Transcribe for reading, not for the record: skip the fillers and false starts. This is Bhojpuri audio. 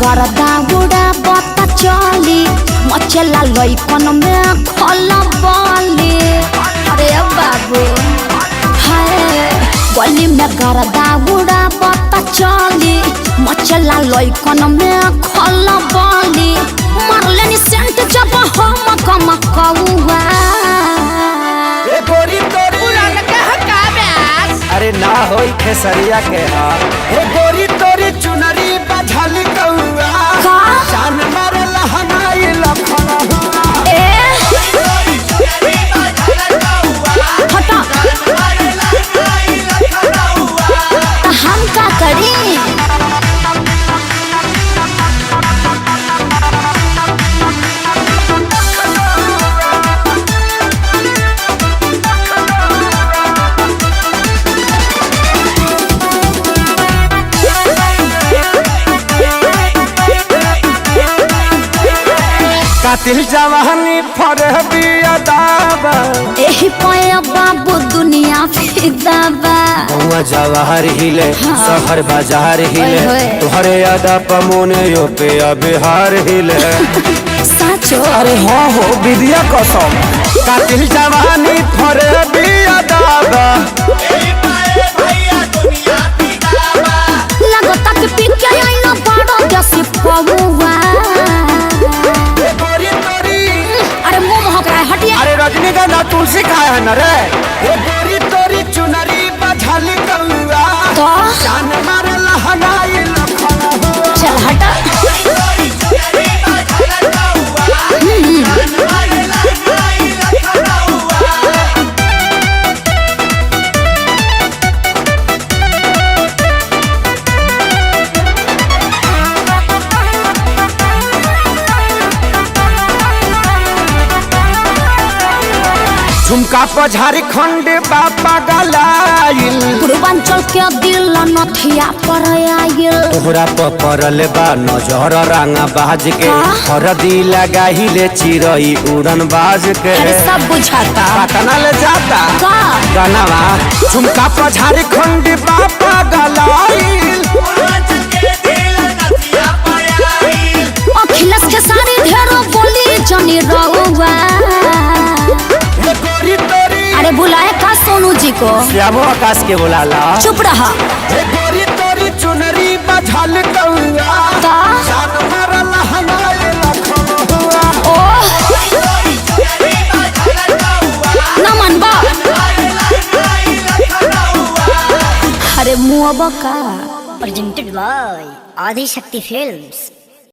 गरदा उड़ा बता चली मचला लइकन में खलबली। अरे बाबू हाय गली में गरदा उड़ा बता चली मचला लइकन में खलबली। मारले नि सेंट जब हम कम कौआ अरे ना होई खेसरिया के हे गोरी तोरी चुनरी बझल कौआ जान मारे लहनाई लखन हटा हम का करी। कातिल जवानी फरहबी अदाबा एही पाया बाबू दुनिया फिदाबा। गौवा जवाहर हिले शहर बाजार हिले तोहरे अदा पमोने यो पे बिहार हिले साचो। अरे हाँ हो विद्या कसम कातिल जवानी फरहबी अदाबा लगता कि पिके आइना बड़ा जैसी पौवा। अरे मुंह महक रहा है हटिए। अरे रजनीगंधा तुलसी खाए है न रे ये गोरी तोरी चुनरी बझल कौआ तो जान मारे लहनाई लखन चल हटा। झुमका पर झारखंड बापा गलाइल पूर्वांचल के दिल नथिया पर आइल। तोहरा पर पड़ल बा नजर रंगा बाज के हरदी लगाहिले चिरई उड़न बाज के। अरे सब बुझाता पटना ले जाता का गनवा झुमका पर झारखंड बापा गलाइल अखिलेश के सारे ढेरों बोली जनी रहुआ। अरे बुलाए का सोनू जी को श्यामो आकाश के बुलाला। चुप रहा। हे गोरी तोरी चुनरी बझल कौआ का जान मारे लहनाई लखन ओह न मनबा। अरे मुँह का presented by Adi Shakti Films।